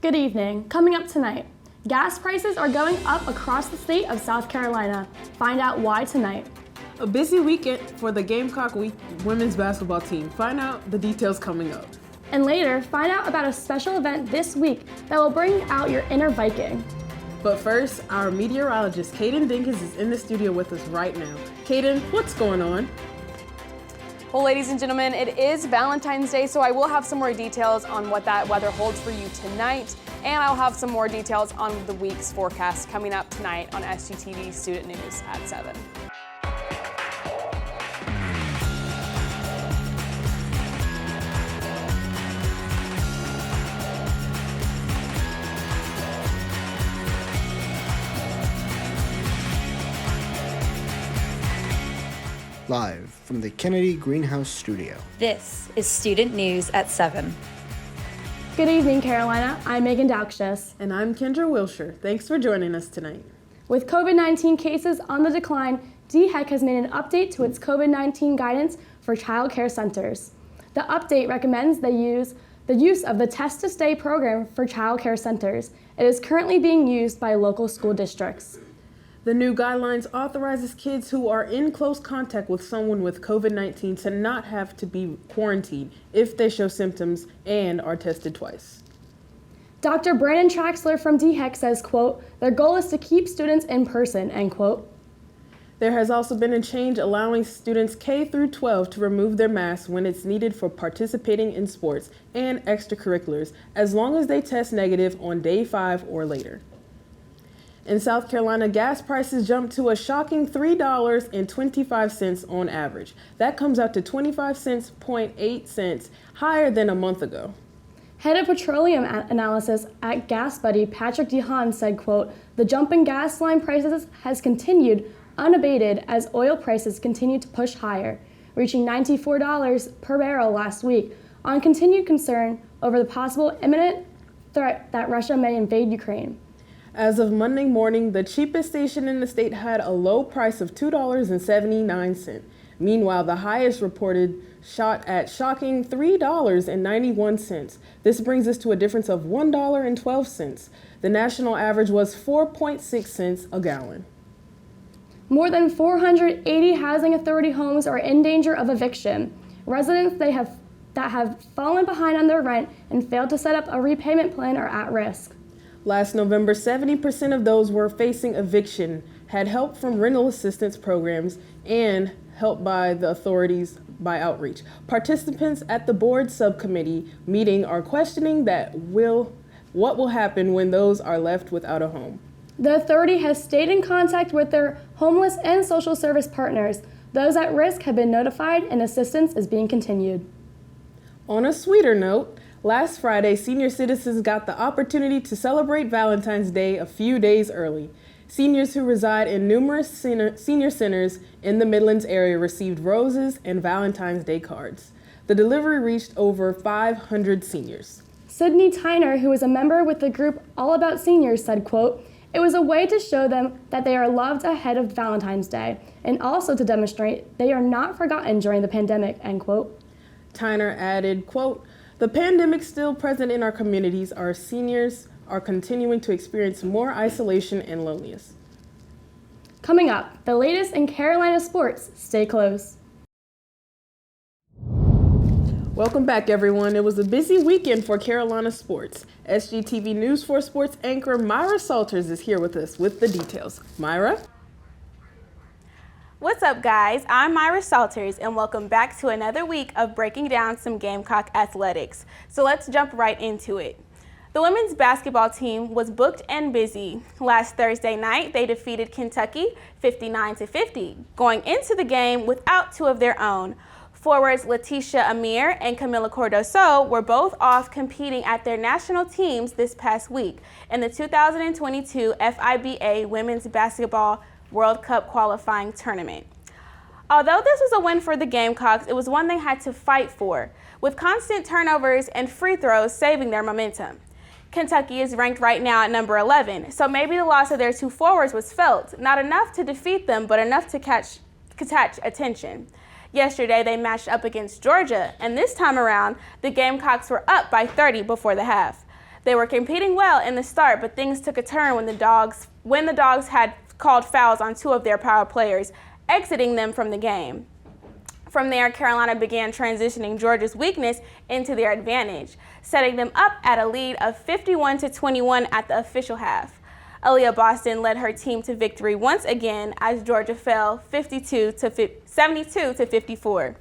Good evening. Coming up tonight, gas prices are going up across the state of South Carolina. Find out why tonight. A busy weekend for the Gamecock women's basketball team. Find out the details coming up. And later, find out about a special event this week that will bring out your inner Viking. But first, our meteorologist, Kaden Dinkins, is in the studio with us right now. Kaden, what's going on? Well, ladies and gentlemen, it is Valentine's Day, so I will have some more details on what that weather holds for you tonight, and I'll have some more details on the week's forecast coming up tonight on SGTV Student News at 7. Live from the Kennedy Greenhouse Studio. This is Student News at 7. Good evening, Carolina. I'm Megan Daukshus. And I'm Kendra Wilshire. Thanks for joining us tonight. With COVID-19 cases on the decline, DHEC has made an update to its COVID-19 guidance for child care centers. The update recommends the use of the Test to Stay program for child care centers. It is currently being used by local school districts. The new guidelines authorizes kids who are in close contact with someone with COVID-19 to not have to be quarantined if they show symptoms and are tested twice. Dr. Brandon Traxler from DHEC says, quote, their goal is to keep students in person, end quote. There has also been a change allowing students K through 12 to remove their masks when it's needed for participating in sports and extracurriculars, as long as they test negative on day 5 or later. In South Carolina, gas prices jumped to a shocking $3.25 on average. That comes out to 25.8 cents higher than a month ago. Head of petroleum analysis at Gas Buddy, Patrick DeHaan, said, quote, the jump in gas line prices has continued unabated as oil prices continue to push higher, reaching $94 per barrel last week on continued concern over the possible imminent threat that Russia may invade Ukraine. As of Monday morning, the cheapest station in the state had a low price of $2.79. Meanwhile, the highest reported shot at shocking $3.91. This brings us to a difference of $1.12. The national average was 4.6 cents a gallon. More than 480 housing authority homes are in danger of eviction. Residents that have fallen behind on their rent and failed to set up a repayment plan are at risk. Last November, 70% of those were facing eviction had help from rental assistance programs and help by the authorities by outreach. Participants at the board subcommittee meeting are questioning what will happen when those are left without a home. The authority has stayed in contact with their homeless and social service partners. Those at risk have been notified and assistance is being continued. On a sweeter note, last Friday, senior citizens got the opportunity to celebrate Valentine's Day a few days early. Seniors who reside in numerous senior centers in the Midlands area received roses and Valentine's Day cards. The delivery reached over 500 seniors. Sydney Tyner, who is a member with the group All About Seniors, said, quote, it was a way to show them that they are loved ahead of Valentine's Day and also to demonstrate they are not forgotten during the pandemic, end quote. Tyner added, quote, the pandemic still present in our communities. Our seniors are continuing to experience more isolation and loneliness. Coming up, the latest in Carolina sports. Stay close. Welcome back, everyone. It was a busy weekend for Carolina sports. SGTV News 4 Sports anchor Myra Salters is here with us with the details. Myra? What's up, guys? I'm Myra Salters, and welcome back to another week of breaking down some Gamecock athletics. So let's jump right into it. The women's basketball team was booked and busy. Last Thursday night, they defeated Kentucky 59-50, going into the game without two of their own. Forwards Letitia Amir and Camila Cordoso were both off competing at their national teams this past week in the 2022 FIBA Women's Basketball World Cup qualifying tournament. Although this was a win for the Gamecocks, it was one they had to fight for, with constant turnovers and free throws saving their momentum. Kentucky is ranked right now at number 11, so maybe the loss of their two forwards was felt, not enough to defeat them, but enough to catch attention. Yesterday, they matched up against Georgia, and this time around, the Gamecocks were up by 30 before the half. They were competing well in the start, but things took a turn when the Dogs had called fouls on 2 of their power players, exiting them from the game. From there, Carolina began transitioning Georgia's weakness into their advantage, setting them up at a lead of 51-21 at the official half. Aaliyah Boston led her team to victory once again as Georgia fell 72-54.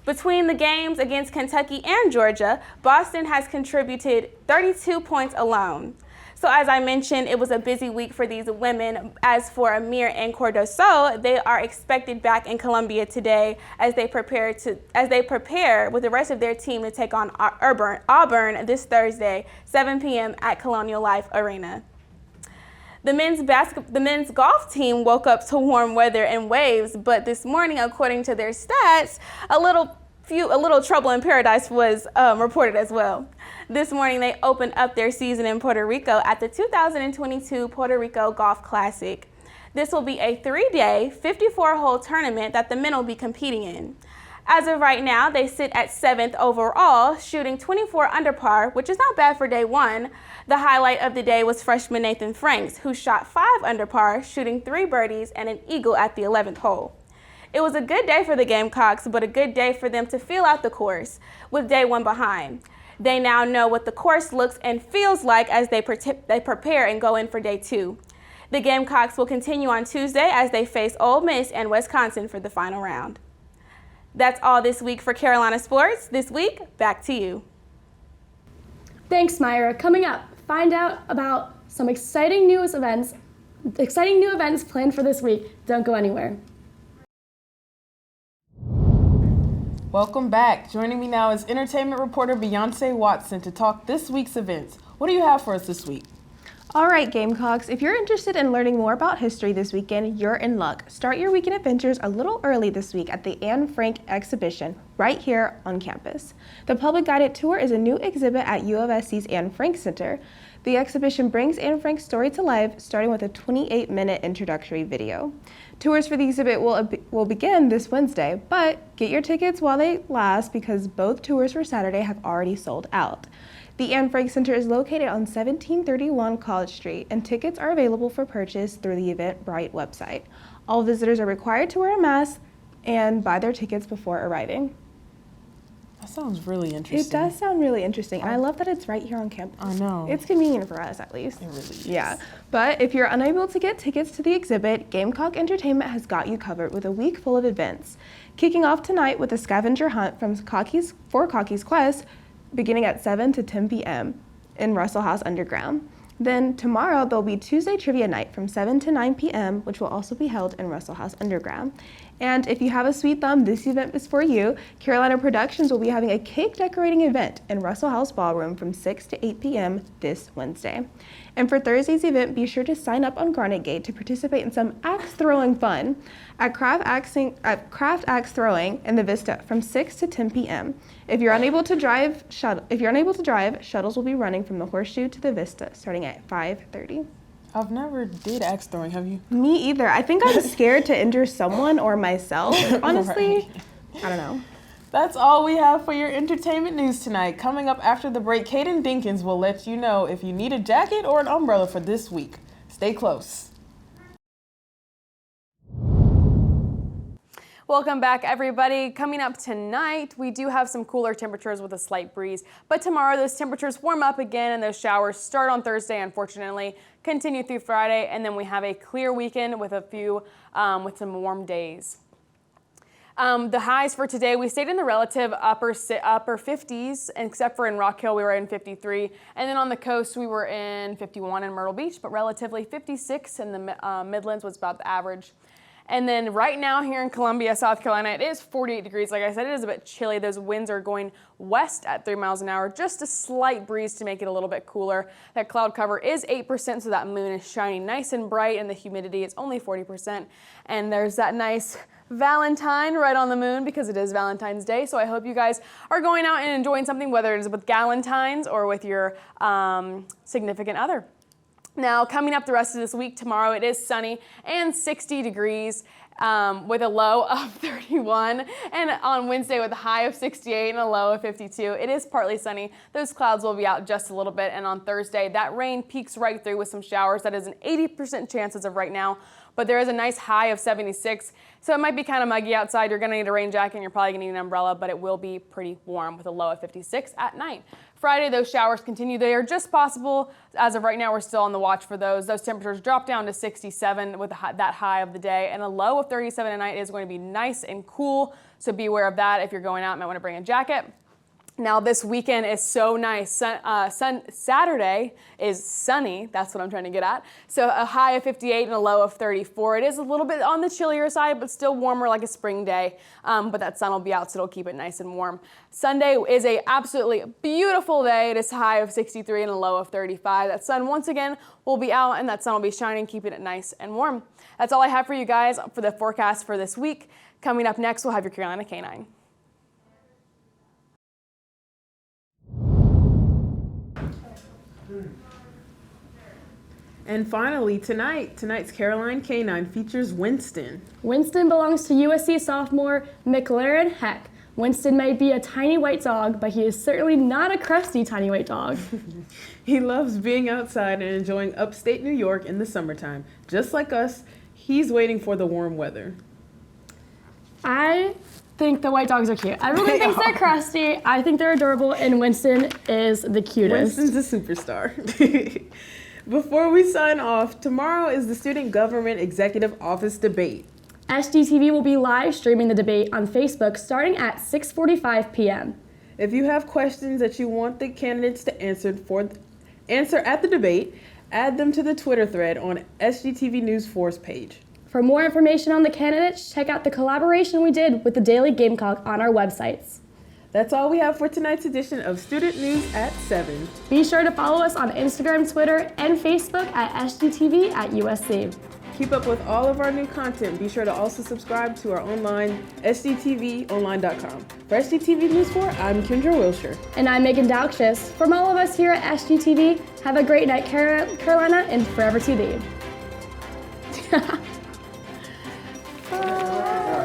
Between the games against Kentucky and Georgia, Boston has contributed 32 points alone. So as I mentioned, it was a busy week for these women. As for Amir and Cordoso, they are expected back in Columbia today as they prepare with the rest of their team to take on Auburn this Thursday, 7 p.m. at Colonial Life Arena. The men's golf team woke up to warm weather and waves, but this morning, according to their stats, a little trouble in paradise was reported as well. This morning, they opened up their season in Puerto Rico at the 2022 Puerto Rico Golf Classic. This will be a 3-day, 54-hole tournament that the men will be competing in. As of right now, they sit at 7th overall, shooting 24 under par, which is not bad for day one. The highlight of the day was freshman Nathan Franks, who shot 5 under par, shooting 3 birdies and an eagle at the 11th hole. It was a good day for the Gamecocks, but a good day for them to feel out the course, with day one behind. They now know what the course looks and feels like as they prepare and go in for day 2. The Gamecocks will continue on Tuesday as they face Ole Miss and Wisconsin for the final round. That's all this week for Carolina Sports. This week, back to you. Thanks, Myra. Coming up, find out about some exciting new events planned for this week. Don't go anywhere. Welcome back. Joining me now is entertainment reporter Beyonce Watson to talk this week's events. What do you have for us this week? All right, Gamecocks, if you're interested in learning more about history this weekend, you're in luck. Start your weekend adventures a little early this week at the Anne Frank exhibition right here on campus. The public guided tour is a new exhibit at U of SC's Anne Frank Center. The exhibition brings Anne Frank's story to life, starting with a 28-minute introductory video. Tours for the exhibit will begin this Wednesday, but get your tickets while they last because both tours for Saturday have already sold out. The Anne Frank Center is located on 1731 College Street, and tickets are available for purchase through the Eventbrite website. All visitors are required to wear a mask and buy their tickets before arriving. That sounds really interesting. It does sound really interesting, and I love that it's right here on campus. I know. It's convenient for us, at least. It really is. Yeah, but if you're unable to get tickets to the exhibit, Gamecock Entertainment has got you covered with a week full of events. Kicking off tonight with a scavenger hunt for Cocky's Quest, beginning at 7 to 10 p.m. in Russell House Underground. Then tomorrow, there'll be Tuesday Trivia Night from 7 to 9 p.m., which will also be held in Russell House Underground. And if you have a sweet thumb, this event is for you. Carolina Productions will be having a cake decorating event in Russell House Ballroom from 6 to 8 p.m. this Wednesday. And for Thursday's event, be sure to sign up on Garnet Gate to participate in some axe throwing fun at Craft Axe Throwing in the Vista from 6 to 10 p.m. If you're unable to drive, shuttles will be running from the Horseshoe to the Vista starting at 5:30. I've never did axe throwing, have you? Me either. I think I'm scared to injure someone or myself. Honestly, Right. I don't know. That's all we have for your entertainment news tonight. Coming up after the break, Kaden Dinkins will let you know if you need a jacket or an umbrella for this week. Stay close. Welcome back, everybody. Coming up tonight, we do have some cooler temperatures with a slight breeze, but tomorrow those temperatures warm up again and those showers start on Thursday, unfortunately, continue through Friday, and then we have a clear weekend with with some warm days. The highs for today, we stayed in the relative upper 50s, except for in Rock Hill, we were in 53. And then on the coast, we were in 51 in Myrtle Beach, but relatively 56 in the Midlands was about the average. And then right now here in Columbia, South Carolina, it is 48 degrees. Like I said, it is a bit chilly. Those winds are going west at 3 miles an hour. Just a slight breeze to make it a little bit cooler. That cloud cover is 8%, so that moon is shining nice and bright, and the humidity is only 40%. And there's that nice Valentine right on the moon because it is Valentine's Day. So I hope you guys are going out and enjoying something, whether it is with Galentines or with your significant other. Now, coming up the rest of this week, tomorrow it is sunny and 60 degrees with a low of 31. And on Wednesday with a high of 68 and a low of 52. It is partly sunny. Those clouds will be out just a little bit. And on Thursday, that rain peaks right through with some showers. That is an 80% chance as of right now. But there is a nice high of 76. So it might be kind of muggy outside. You're going to need a rain jacket and you're probably going to need an umbrella, but it will be pretty warm with a low of 56 at night. Friday, those showers continue. They are just possible. As of right now, we're still on the watch for those. Those temperatures drop down to 67 with that high of the day, and a low of 37 at night is going to be nice and cool. So be aware of that. If you're going out, you might want to bring a jacket. Now this weekend is so nice. Saturday is sunny. That's what I'm trying to get at. So a high of 58 and a low of 34. It is a little bit on the chillier side, but still warmer like a spring day. But that sun will be out, so it'll keep it nice and warm. Sunday is a absolutely beautiful day. It is a high of 63 and a low of 35. That sun once again will be out, and that sun will be shining, keeping it nice and warm. That's all I have for you guys for the forecast for this week. Coming up next, we'll have your Carolina Canine. And finally, tonight's Caroline Canine features Winston. Winston belongs to USC sophomore McLaren Heck. Winston may be a tiny white dog, but he is certainly not a crusty tiny white dog. He loves being outside and enjoying upstate New York in the summertime. Just like us, he's waiting for the warm weather. I think the white dogs are cute. Everyone thinks they're crusty. I think they're adorable, and Winston is the cutest. Winston's a superstar. Before we sign off, tomorrow is the Student Government Executive Office debate. SGTV will be live streaming the debate on Facebook starting at 6:45 p.m. If you have questions that you want the candidates to answer at the debate, add them to the Twitter thread on SGTV News Force page. For more information on the candidates, check out the collaboration we did with the Daily Gamecock on our websites. That's all we have for tonight's edition of Student News at 7. Be sure to follow us on Instagram, Twitter, and Facebook at SGTV at USC. Keep up with all of our new content. Be sure to also subscribe to our online, sgtvonline.com. For SGTV News 4, I'm Kendra Wilshire. And I'm Megan Dowkshis. From all of us here at SGTV, have a great night, Carolina, and forever to thee.